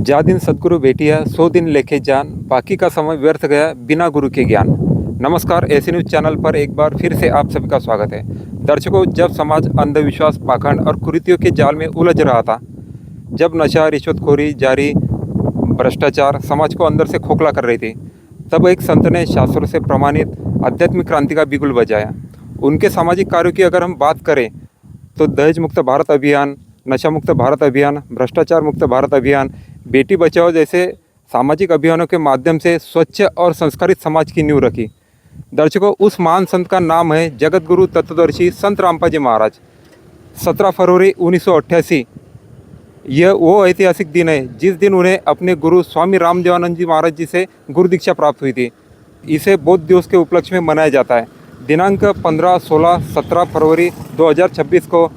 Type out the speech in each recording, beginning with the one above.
जा दिन सदगुरु भेटिया 100 दिन लेके जान, बाकी का समय व्यर्थ गया बिना गुरु के ज्ञान। नमस्कार, ऐसी न्यूज़ चैनल पर एक बार फिर से आप सभी का स्वागत है। दर्शकों, जब समाज अंधविश्वास, पाखंड और कुरीतियों के जाल में उलझ रहा था, जब नशा, रिश्वतखोरी, जारी भ्रष्टाचार समाज को अंदर से खोखला कर रही थी, तब एक संत ने शास्त्रों से प्रमाणित आध्यात्मिक क्रांति का बिगुल बजाया। उनके सामाजिक कार्यों की अगर हम बात करें तो दहेज मुक्त भारत अभियान, नशा मुक्त भारत अभियान, भ्रष्टाचार मुक्त भारत अभियान, बेटी बचाओ जैसे सामाजिक अभियानों के माध्यम से स्वच्छ और संस्कारित समाज की नींव रखी। दर्शकों, उस महान संत का नाम है जगत गुरु तत्वदर्शी संत रामपाजी महाराज। 17 फरवरी 1988 यह वो ऐतिहासिक दिन है जिस दिन उन्हें अपने गुरु स्वामी रामदेवानंद जी महाराज जी से गुरु दीक्षा प्राप्त हुई थी। इसे बौद्ध दिवस के उपलक्ष्य में मनाया जाता है। दिनांक 15, 16, 17 फरवरी 2026 को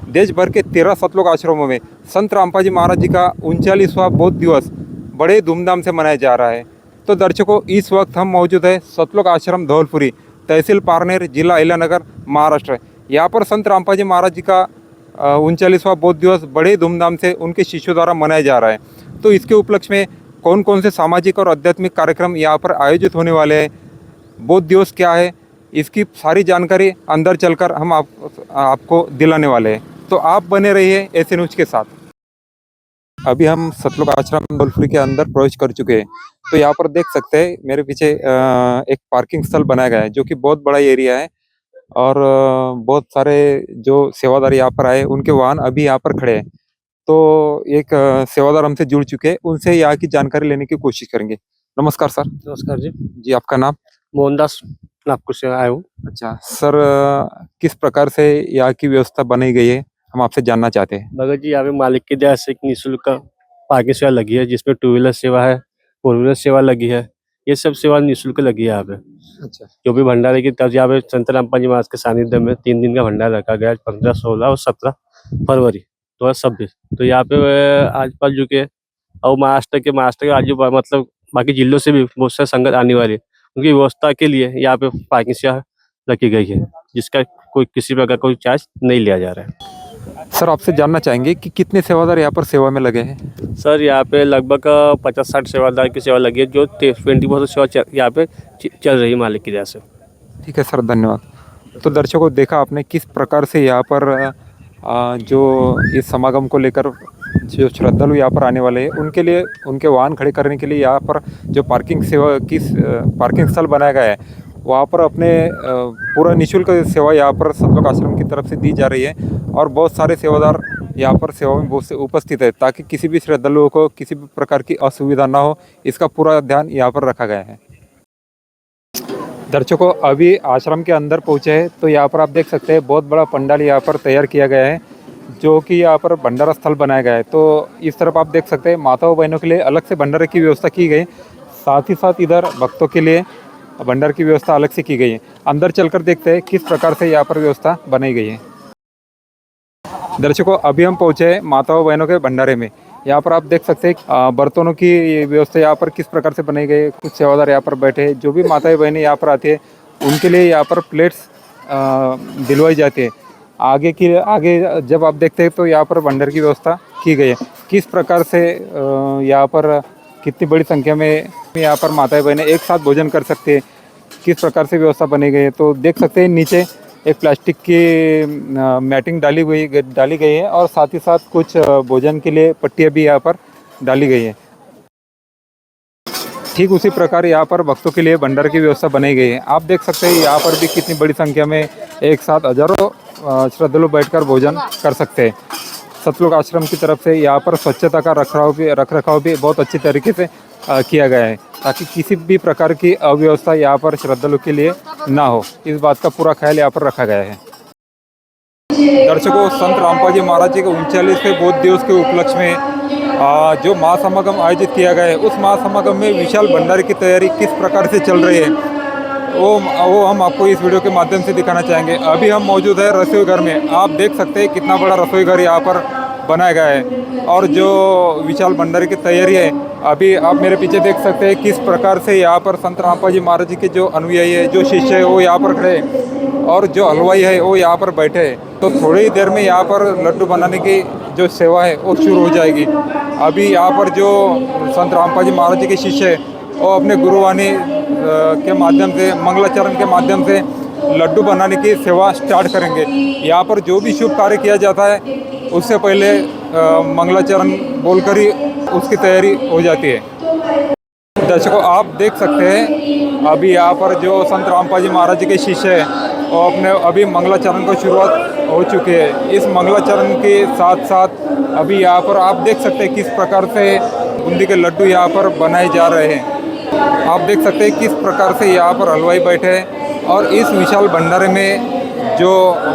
देश भर के 13 सतलोक आश्रमों में संत रामपाजी महाराज जी का 39वां बौद्ध दिवस बड़े धूमधाम से मनाया जा रहा है। तो दर्शकों, इस वक्त हम मौजूद है सतलोक आश्रम धौलपुरी, तहसील पारनेर, जिला अहिल्यानगर, महाराष्ट्र। यहाँ पर संत रामपाजी महाराज जी का 39वां बौद्ध दिवस बड़े धूमधाम से उनके शिष्यों द्वारा मनाया जा रहा है। तो इसके उपलक्ष्य में कौन कौन से सामाजिक और आध्यात्मिक कार्यक्रम यहाँ पर आयोजित होने वाले हैं, बौद्ध दिवस क्या है, इसकी सारी जानकारी अंदर चलकर हम आपको दिलाने वाले हैं। तो आप बने रहिए ऐसे न्यूज़ के साथ। अभी हम सतलोक आश्रम धौलपुरी के अंदर प्रवेश कर चुके हैं। तो यहाँ पर देख सकते हैं मेरे पीछे एक पार्किंग स्थल बनाया गया है जो कि बहुत बड़ा एरिया है और बहुत सारे जो सेवादार यहाँ पर आए उनके वाहन अभी यहाँ पर खड़े हैं। तो एक सेवादार हमसे जुड़ चुके हैं, उनसे यहाँ की जानकारी लेने की कोशिश करेंगे। नमस्कार सर। नमस्कार जी। जी, आपका नाम? मोहनदास नागपुर से आया हूँ। अच्छा सर, किस प्रकार से यहाँ की व्यवस्था बनाई गई है हम आपसे जानना चाहते हैं। भगत जी, यहाँ पे मालिक की दया से एक निःशुल्क पार्किंग सेवा लगी है जिसमें 2 व्हीलर सेवा है, 4 व्हीलर सेवा लगी है। ये सब सेवा निःशुल्क लगी है यहाँ पे। अच्छा, जो जो भी भंडारे की तरफ यहाँ पे संत रामपाजी महाराज के सानिध्य में 3 दिन का भंडारा रखा गया है, 15, 16 और 17 फरवरी 2026। तो यहाँ पे आज बाजू के और महाराष्ट्र के आजू मतलब बाकी जिलों से भी बहुत सारे संगत आने वाली है। उनकी व्यवस्था के लिए यहाँ पे पार्किंग सेवा रखी गई है जिसका कोई किसी प्रकार कोई चार्ज नहीं लिया जा रहा है। सर, आपसे जानना चाहेंगे कि कितने सेवादार यहाँ पर सेवा में लगे हैं। सर, यहाँ पे लगभग 50-60 सेवादार की सेवा लगी है जो 24 सेवा यहाँ पे चल रही है मालिक की दया से। ठीक है सर, धन्यवाद। तो दर्शकों, देखा आपने किस प्रकार से यहाँ पर जो इस समागम को लेकर जो श्रद्धालु यहाँ पर आने वाले हैं उनके लिए उनके वाहन खड़े करने के लिए यहाँ पर जो पार्किंग स्थल बनाया गया है वहाँ पर अपने पूरा निःशुल्क सेवा यहाँ पर सतलोक आश्रम की तरफ से दी जा रही है और बहुत सारे सेवादार यहाँ पर सेवा में बहुत से उपस्थित है ताकि किसी भी श्रद्धालुओं को किसी भी प्रकार की असुविधा ना हो, इसका पूरा ध्यान यहाँ पर रखा गया है। दर्शकों, अभी आश्रम के अंदर पहुँचे हैं तो यहाँ पर आप देख सकते हैं बहुत बड़ा पंडाल यहाँ पर तैयार किया गया है जो कि यहाँ पर भंडारा स्थल बनाया गया है। तो इस तरफ आप देख सकते हैं माताओं बहनों के लिए अलग से भंडारे की व्यवस्था की गई, साथ ही साथ इधर भक्तों के लिए भंडार की व्यवस्था अलग से की गई है। अंदर चलकर देखते हैं किस प्रकार से यहाँ पर व्यवस्था बनाई गई है। दर्शकों, अभी हम पहुँचे हैं माताओं बहनों के भंडारे में। यहाँ पर आप देख सकते हैं बर्तनों की व्यवस्था यहाँ पर किस प्रकार से बनाई गई है। कुछ सेवादार यहाँ पर बैठे हैं, जो भी माताएं बहनें यहाँ पर आती है उनके लिए यहाँ पर प्लेट्स दिलवाई जाती है। आगे जब आप देखते हैं तो यहाँ पर भंडार की व्यवस्था की गई है। किस प्रकार से यहाँ पर कितनी बड़ी संख्या में यहाँ पर माताएं बहनें एक साथ भोजन कर सकते हैं, किस प्रकार से व्यवस्था बनी गई है। तो देख सकते हैं नीचे एक प्लास्टिक की मैटिंग डाली गई है और साथ ही साथ कुछ भोजन के लिए पट्टियाँ भी यहाँ पर डाली गई है। ठीक उसी प्रकार यहाँ पर भक्तों के लिए भंडार की व्यवस्था बनाई गई है। आप देख सकते हैं यहाँ पर भी कितनी बड़ी संख्या में एक साथ हजारों श्रद्धालु बैठकर भोजन कर सकते हैं। सतलोक आश्रम की तरफ से यहाँ पर स्वच्छता का रखरखाव भी बहुत अच्छी तरीके से किया गया है ताकि किसी भी प्रकार की अव्यवस्था यहाँ पर श्रद्धालु के लिए ना हो, इस बात का पूरा ख्याल यहाँ पर रखा गया है। दर्शकों, संत रामपाजी महाराज जी के 39वें बौद्ध दिवस के उपलक्ष्य में जो महासमागम आयोजित किया गया है उस महासमागम में विशाल भंडारे की तैयारी किस प्रकार से चल रही है वो हम आपको इस वीडियो के माध्यम से दिखाना चाहेंगे। अभी हम मौजूद है रसोई घर में। आप देख सकते हैं कितना बड़ा रसोई घर यहाँ पर बनाया गया है और जो विशाल भंडारे की तैयारी है अभी आप मेरे पीछे देख सकते हैं किस प्रकार से यहाँ पर संत रामपाजी महाराज जी के जो अनुयायी है, जो शिष्य है वो यहाँ पर खड़े हैं और जो हलवाई है वो यहाँ पर बैठे हैं। तो थोड़ी ही देर में यहाँ पर लड्डू बनाने की जो सेवा है वो शुरू हो जाएगी। अभी यहाँ पर जो संत रामपाल जी महाराज जी के शिष्य है वो अपने गुरुवाणी के माध्यम से, मंगलाचरण के माध्यम से लड्डू बनाने की सेवा स्टार्ट करेंगे। यहाँ पर जो भी शुभ कार्य किया जाता है उससे पहले मंगलाचरण बोलकर ही उसकी तैयारी हो जाती है। दर्शकों, आप देख सकते हैं अभी यहाँ पर जो संत रामपाल जी महाराज जी के शिष्य हैं वो अपने अभी मंगलाचरण को शुरुआत हो चुकी है। इस मंगलाचरण के साथ साथ अभी यहाँ पर आप देख सकते हैं किस प्रकार से बूंदी के लड्डू यहाँ पर बनाए जा रहे हैं। आप देख सकते हैं किस प्रकार से यहाँ पर हलवाई बैठे हैं और इस विशाल भंडारे में जो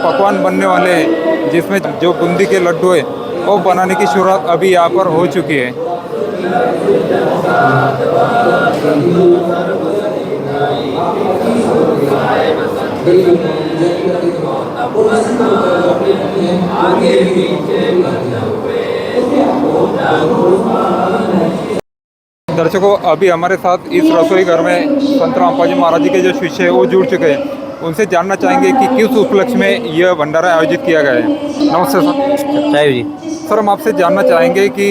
पकवान बनने वाले हैं जिसमें जो बूंदी के लड्डू है वो बनाने की शुरुआत अभी यहाँ पर हो चुकी है। दर्शकों, अभी हमारे साथ इस रसोई घर में संत रामपाल जी महाराज जी के जो शिष्य हैं वो जुड़ चुके हैं। उनसे जानना चाहेंगे कि किस उपलक्ष्य में यह भंडारा आयोजित किया गया है। नमस्ते सर। साहिब जी, सर, हम आपसे जानना चाहेंगे कि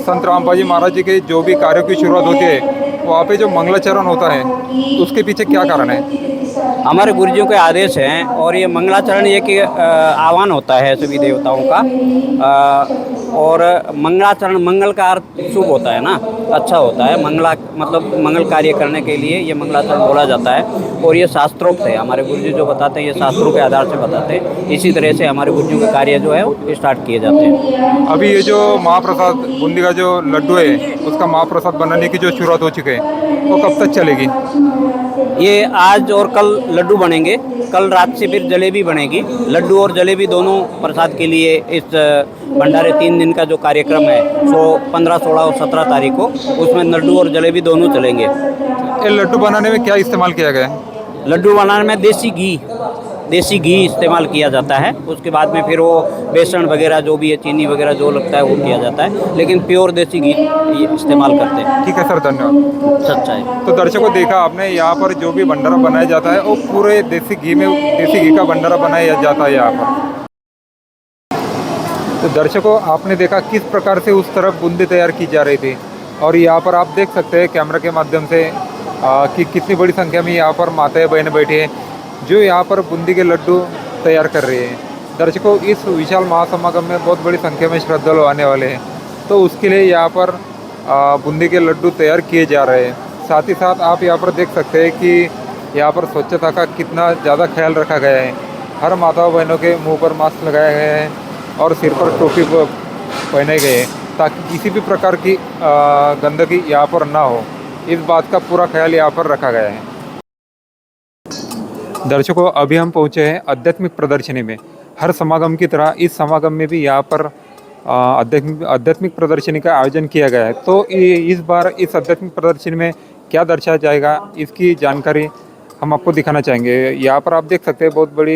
संत रामपाल जी महाराज जी के जो भी कार्यों की शुरुआत होती है वहाँ पे जो मंगलाचरण होता है उसके पीछे क्या कारण है? हमारे गुरुजियों के आदेश हैं और ये मंगलाचरण एक आह्वान होता है सभी देवताओं का। और मंगलाचरण, मंगल का अर्थ शुभ होता है ना, अच्छा होता है। मंगला मतलब मंगल कार्य करने के लिए ये मंगलाचरण बोला जाता है और ये शास्त्रोक्त है। हमारे गुरुजी जो बताते हैं ये शास्त्रों के आधार से बताते हैं। इसी तरह से हमारे गुरुजियों के कार्य जो है वो स्टार्ट किए जाते हैं। अभी ये जो महाप्रसाद बूंदी का जो लड्डू है उसका महाप्रसाद बनाने की जो शुरुआत हो चुकी है वो कब तक चलेगी? ये आज और कल लड्डू बनेंगे, कल रात से फिर जलेबी बनेगी। लड्डू और जलेबी दोनों प्रसाद के लिए इस भंडारे 3 दिन का जो कार्यक्रम है 15, 16 और 17 तारीख को, उसमें लड्डू और जलेबी दोनों चलेंगे। ये लड्डू बनाने में क्या इस्तेमाल किया गया है? लड्डू बनाने में देसी घी इस्तेमाल किया जाता है। उसके बाद में फिर वो बेसन वगैरह जो भी है, चीनी वगैरह जो लगता है वो किया जाता है, लेकिन प्योर देसी घी इस्तेमाल करते हैं। ठीक है सर, धन्यवाद। सच्चा है। तो दर्शकों, देखा आपने यहाँ पर जो भी भंडारा बनाया जाता है वो पूरे देसी घी का भंडारा बनाया जाता है यहाँ पर। तो दर्शकों, आपने देखा किस प्रकार से उस तरफ बूंदी तैयार की जा रही थी और यहाँ पर आप देख सकते हैं कैमरा के माध्यम से कि कितनी बड़ी संख्या में यहाँ पर माताएं बहनें बैठी हैं जो यहाँ पर बूंदी के लड्डू तैयार कर रहे हैं। दर्शकों, इस विशाल महासमागम में बहुत बड़ी संख्या में श्रद्धालु आने वाले हैं, तो उसके लिए यहाँ पर बूंदी के लड्डू तैयार किए जा रहे हैं। साथ ही साथ आप यहाँ पर देख सकते हैं कि यहाँ पर स्वच्छता का कितना ज़्यादा ख्याल रखा गया है। हर माताओं बहनों के मुंह पर मास्क लगाए गए हैं और सिर पर टोपी पहने गए हैं ताकि किसी भी प्रकार की गंदगी यहाँ पर ना हो। इस बात का पूरा ख्याल यहाँ पर रखा गया है। दर्शकों, अभी हम पहुँचे हैं आध्यात्मिक प्रदर्शनी में। हर समागम की तरह इस समागम में भी यहाँ पर आध्यात्मिक प्रदर्शनी का आयोजन किया गया है। तो इस बार इस आध्यात्मिक प्रदर्शनी में क्या दर्शाया जाएगा इसकी जानकारी हम आपको दिखाना चाहेंगे। यहाँ पर आप देख सकते हैं बहुत बड़ी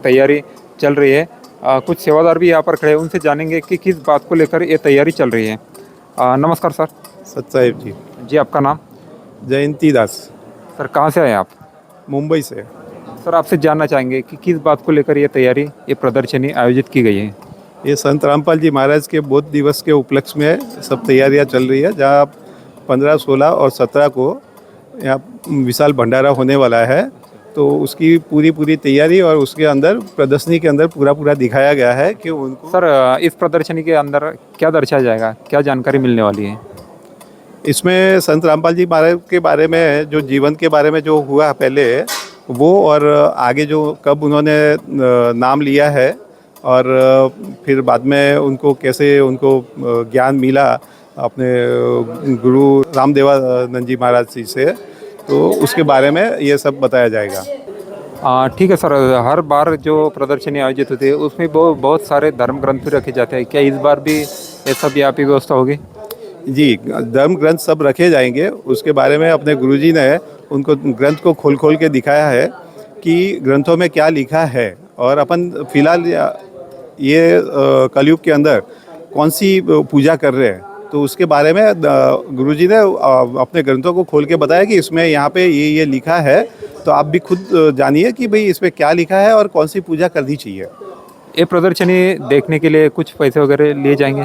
तैयारी चल रही है। कुछ सेवादार भी यहाँ पर खड़े हैं, उनसे जानेंगे कि किस बात को लेकर ये तैयारी चल रही है। नमस्कार सर। सत्साहिब जी। जी, आपका नाम? जयंती दास। सर, कहाँ से आए आप? मुंबई से। सर, आपसे जानना चाहेंगे कि किस बात को लेकर ये प्रदर्शनी आयोजित की गई है? ये संत रामपाल जी महाराज के बोध दिवस के उपलक्ष्य में सब तैयारियां चल रही है, जहां 15, 16 और 17 को यहाँ विशाल भंडारा होने वाला है। तो उसकी पूरी तैयारी और उसके अंदर प्रदर्शनी के अंदर पूरा दिखाया गया है कि उनको। सर, इस प्रदर्शनी के अंदर क्या दर्शाया जाएगा, क्या जानकारी मिलने वाली है? इसमें संत रामपाल जी महाराज के बारे में, जो जीवन के बारे में जो हुआ पहले वो, और आगे जो कब उन्होंने नाम लिया है और फिर बाद में उनको कैसे उनको ज्ञान मिला अपने गुरु रामदेवानंद जी महाराज जी से, तो उसके बारे में ये सब बताया जाएगा। ठीक है सर। हर बार जो प्रदर्शनी आयोजित होती है उसमें बहुत सारे धर्म ग्रंथ भी रखे जाते हैं, क्या इस बार भी ये सब यहाँ पे व्यवस्था होगी? जी, धर्म ग्रंथ सब रखे जाएंगे। उसके बारे में अपने गुरुजी ने उनको ग्रंथ को खोल के दिखाया है कि ग्रंथों में क्या लिखा है और अपन फिलहाल ये कलयुग के अंदर कौन सी पूजा कर रहे हैं, तो उसके बारे में गुरुजी ने अपने ग्रंथों को खोल के बताया कि इसमें यहाँ पे ये लिखा है, तो आप भी खुद जानिए कि भाई इसमें क्या लिखा है और कौन सी पूजा करनी चाहिए। ये प्रदर्शनी देखने के लिए कुछ पैसे वगैरह लिए जाएंगे?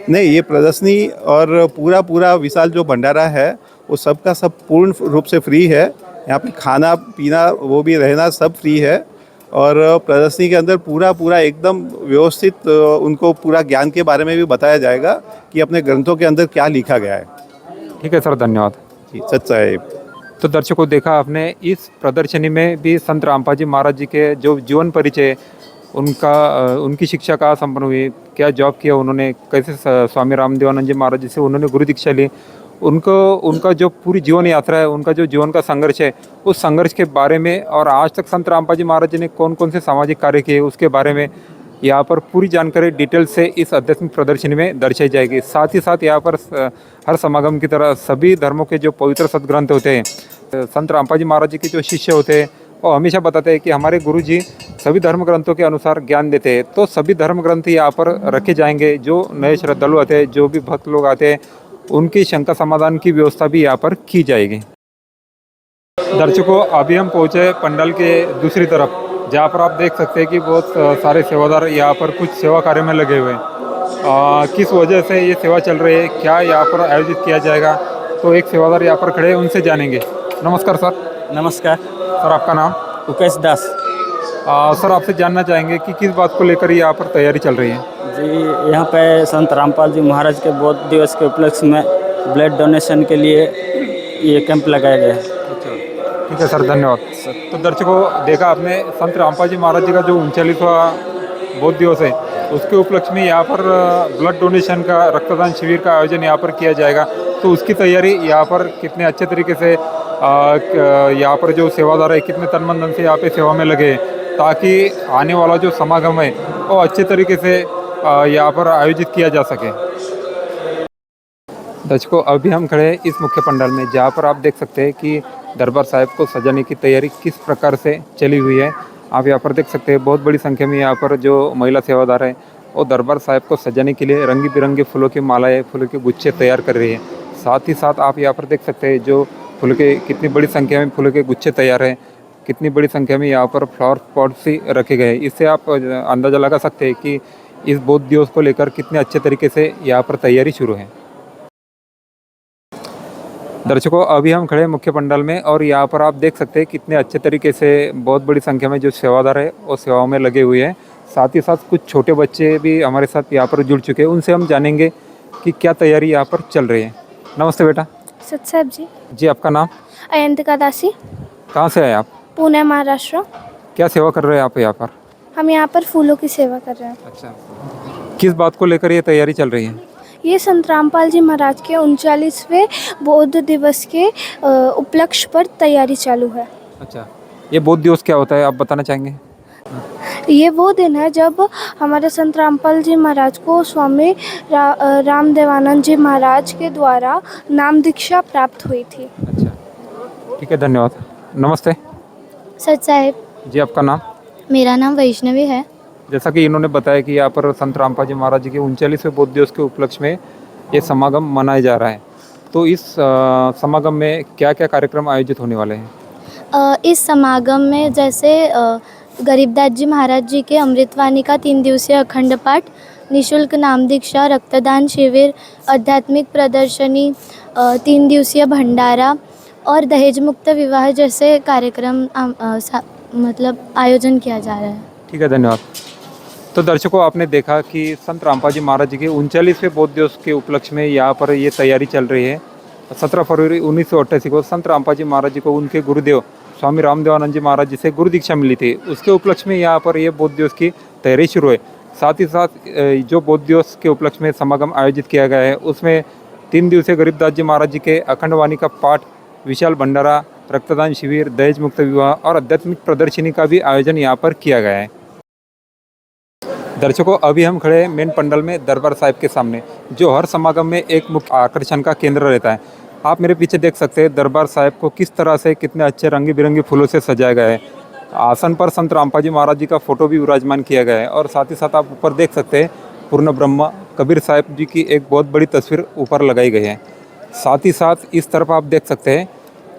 नहीं, ये प्रदर्शनी और पूरा पूरा विशाल जो भंडारा है वो सबका सब पूर्ण रूप से फ्री है। यहाँ पे खाना पीना वो भी रहना सब फ्री है। और प्रदर्शनी के अंदर पूरा पूरा एकदम व्यवस्थित उनको पूरा ज्ञान के बारे में भी बताया जाएगा कि अपने ग्रंथों के अंदर क्या लिखा गया है। ठीक है सर, धन्यवाद। जी, सच है। तो दर्शकों, देखा आपने इस प्रदर्शनी में भी संत रामपाल जी महाराज जी के जो जीवन परिचय, उनका उनकी शिक्षा कहाँ संपन्न हुई, क्या जॉब किया उन्होंने, कैसे स्वामी रामदेवानंद जी महाराज जी से उन्होंने गुरु दीक्षा ली, उनका जो पूरी जीवन यात्रा है, उनका जो जीवन का संघर्ष है, उस संघर्ष के बारे में और आज तक संत रामपाल जी महाराज जी ने कौन कौन से सामाजिक कार्य किए उसके बारे में यहाँ पर पूरी जानकारी डिटेल से इस आध्यात्मिक प्रदर्शनी में दर्शाई जाएगी। साथ ही साथ यहाँ पर हर समागम की तरह सभी धर्मों के जो पवित्र सदग्रंथ होते हैं, संत रामपाल जी महाराज जी के जो शिष्य होते हैं वो हमेशा बताते हैं कि हमारे गुरु जी सभी धर्म ग्रंथों के अनुसार ज्ञान देते हैं। तो सभी धर्म ग्रंथ यहाँ पर रखे जाएंगे। जो नए श्रद्धालु आते हैं, जो भी भक्त लोग आते हैं, उनकी शंका समाधान की व्यवस्था भी यहाँ पर की जाएगी। दर्शकों, अभी हम पहुँचे पंडाल के दूसरी तरफ, जहाँ पर आप देख सकते हैं कि बहुत सारे सेवादार यहाँ पर कुछ सेवा कार्य में लगे हुए हैं। किस वजह से ये सेवा चल रही है, क्या यहाँ पर आयोजित किया जाएगा, तो एक सेवादार यहाँ पर खड़े हैं, उनसे जानेंगे। नमस्कार सर। नमस्कार सर, आपका नाम? उकेश दास सर, आपसे जानना चाहेंगे कि किस बात को लेकर यहाँ पर तैयारी चल रही है? जी। यहाँ पे संत रामपाल जी महाराज के बौद्ध दिवस के उपलक्ष्य में ब्लड डोनेशन के लिए ये कैंप लगाया गया है। ठीक है सर, धन्यवाद। तो दर्शकों, देखा आपने संत रामपाल जी महाराज जी का जो 39वां बौद्ध दिवस है, उसके उपलक्ष्य में यहाँ पर ब्लड डोनेशन का, रक्तदान शिविर का आयोजन यहाँ पर किया जाएगा। तो उसकी तैयारी यहाँ पर कितने अच्छे तरीके से यहाँ पर जो सेवादार है कितने तन मन धन से यहाँ पे सेवा में लगे, ताकि आने वाला जो समागम है वो अच्छे तरीके से यहाँ पर आयोजित किया जा सके। दर्शकों, अभी हम खड़े हैं इस मुख्य पंडाल में, जहाँ पर आप देख सकते हैं कि दरबार साहिब को सजाने की तैयारी किस प्रकार से चली हुई है। आप यहाँ पर देख सकते हैं बहुत बड़ी संख्या में यहाँ पर जो महिला सेवादार है वो दरबार साहिब को सजाने के लिए रंगी बिरंगे फूलों की मालाएं, फूलों के गुच्छे तैयार कर रही है। साथ ही साथ आप यहाँ पर देख सकते हैं जो फूलों के कितनी बड़ी संख्या में फूलों के गुच्छे तैयार हैं, कितनी बड़ी संख्या में यहाँ पर फ्लावर पॉट्स ही रखे गए हैं। इससे आप अंदाज़ा लगा सकते हैं कि इस बौद्ध दिवस को लेकर कितने अच्छे तरीके से यहाँ पर तैयारी शुरू है। दर्शकों, अभी हम खड़े हैं मुख्य पंडाल में और यहाँ पर आप देख सकते हैं कितने अच्छे तरीके से बहुत बड़ी संख्या में जो सेवादार है वो सेवाओं में लगे हुए हैं। साथ ही साथ कुछ छोटे बच्चे भी हमारे साथ यहाँ पर जुड़ चुके हैं, उनसे हम जानेंगे कि क्या तैयारी यहाँ पर चल रही है। नमस्ते बेटा। सत साहब जी। जी, आपका नाम? अयंतिका दासी। कहाँ से आए आप? पुणे, महाराष्ट्र। क्या सेवा कर रहे हैं आप यहाँ पर? हम यहाँ पर फूलों की सेवा कर रहे हैं। अच्छा, किस बात को लेकर ये तैयारी चल रही है? ये संत रामपाल जी महाराज के 39वें बौद्ध दिवस के उपलक्ष्य पर तैयारी चालू है। अच्छा, ये बौद्ध दिवस क्या होता है, आप बताना चाहेंगे? ये वो दिन है जब हमारे संत रामपाल जी महाराज को स्वामी रामदेवानंद जी महाराज के द्वारा नाम दीक्षा प्राप्त हुई थी। अच्छा, ठीक है, धन्यवाद। नमस्ते। सच साहेब जी, आपका नाम? मेरा नाम वैष्णवी है। जैसा कि इन्होंने बताया कि यहाँ पर संत रामपाल जी महाराज जी के 39वें बौद्ध दिवस के उपलक्ष्य में ये समागम मनाया जा रहा है। तो इस समागम में क्या क्या कार्यक्रम आयोजित होने वाले हैं? इस समागम में जैसे गरीबदास जी महाराज जी के अमृतवाणी का 3 दिवसीय अखंड पाठ, निशुल्क नाम दीक्षा, रक्तदान शिविर, आध्यात्मिक प्रदर्शनी, 3 दिवसीय भंडारा और दहेज मुक्त विवाह जैसे कार्यक्रम मतलब आयोजन किया जा रहा है। ठीक है, धन्यवाद। तो दर्शकों, आपने देखा कि संत रामपाल जी महाराज जी के 39वें बौद्ध दिवस के उपलक्ष्य में यहाँ पर ये तैयारी चल रही है। 17 फरवरी 1988 को संत रामपाल जी महाराज जी को उनके गुरुदेव स्वामी रामदेवानंद जी महाराज जी से गुरु दीक्षा मिली थी। उसके उपलक्ष्य में यहाँ पर ये बौद्ध दिवस की तैयारी शुरू है। साथ ही साथ जो बौद्ध दिवस के उपलक्ष्य में समागम आयोजित किया गया है उसमें 3 दिवसीय गरीबदास जी महाराज जी के अखंड वाणी का पाठ, विशाल भंडारा, रक्तदान शिविर, दहेज मुक्त विवाह और आध्यात्मिक प्रदर्शनी का भी आयोजन यहाँ पर किया गया है। दर्शकों, अभी हम खड़े हैं मेन पंडाल में दरबार साहिब के सामने, जो हर समागम में एक मुख्य आकर्षण का केंद्र रहता है। आप मेरे पीछे देख सकते हैं दरबार साहिब को किस तरह से कितने अच्छे रंगी बिरंगे फूलों से सजाया गया है। आसन पर संत रामपाल जी महाराज जी का फोटो भी विराजमान किया गया है और साथ ही साथ आप ऊपर देख सकते हैं पूर्ण ब्रह्म कबीर साहिब जी की एक बहुत बड़ी तस्वीर ऊपर लगाई गई है। साथ ही साथ इस तरफ आप देख सकते हैं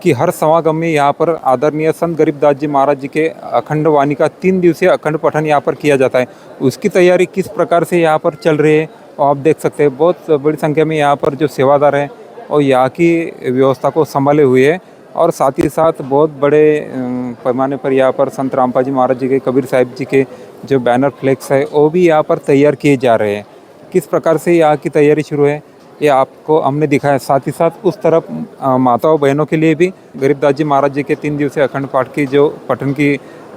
कि हर समागम में यहाँ पर आदरणीय संत गरीबदास जी महाराज जी के अखंड वाणी का 3 दिवसीय अखंड पठन यहाँ पर किया जाता है। उसकी तैयारी किस प्रकार से यहाँ पर चल रही है और आप देख सकते हैं बहुत बड़ी संख्या में यहाँ पर जो सेवादार हैं और यहाँ की व्यवस्था को संभाले हुए हैं और साथ ही साथ बहुत बड़े पैमाने पर यहाँ पर संत रामपाल जी महाराज जी के, कबीर साहिब जी के जो बैनर फ्लेक्स है वो भी यहाँ पर तैयार किए जा रहे हैं। किस प्रकार से यहाँ की तैयारी शुरू है ये आपको हमने दिखाया। साथ ही साथ उस तरफ माताओं बहनों के लिए भी गरीबदास जी महाराज जी के 3 दिवसीय अखंड पाठ की जो पठन की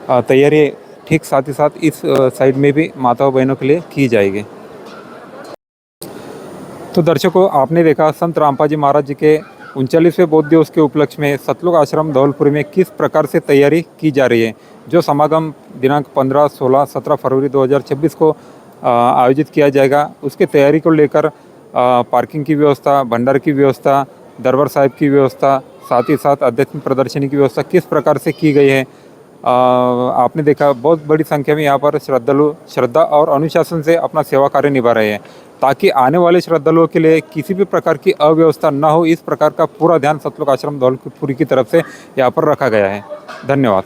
तैयारी है, ठीक साथ ही साथ इस साइड में भी माताओं बहनों के लिए की जाएगी। तो दर्शकों, आपने देखा संत रामपाल जी महाराज जी के 39वें बौद्ध दिवस के उपलक्ष्य में सतलुज आश्रम धौलपुरी में किस प्रकार से तैयारी की जा रही है। जो समागम दिनांक 15, 16, 17 फरवरी 2026 को आयोजित किया जाएगा, उसके तैयारी को लेकर पार्किंग की व्यवस्था, भंडार की व्यवस्था, दरबार साहिब की व्यवस्था, साथ ही साथ आध्यात्मिक प्रदर्शनी की व्यवस्था किस प्रकार से की गई है। आपने देखा बहुत बड़ी संख्या में यहाँ पर श्रद्धालु श्रद्धा और अनुशासन से अपना सेवा कार्य निभा रहे हैं ताकि आने वाले श्रद्धालुओं के लिए किसी भी प्रकार की अव्यवस्था न हो। इस प्रकार का पूरा ध्यान सतलुज आश्रम धौलपुरी की तरफ से यहाँ पर रखा गया है। धन्यवाद।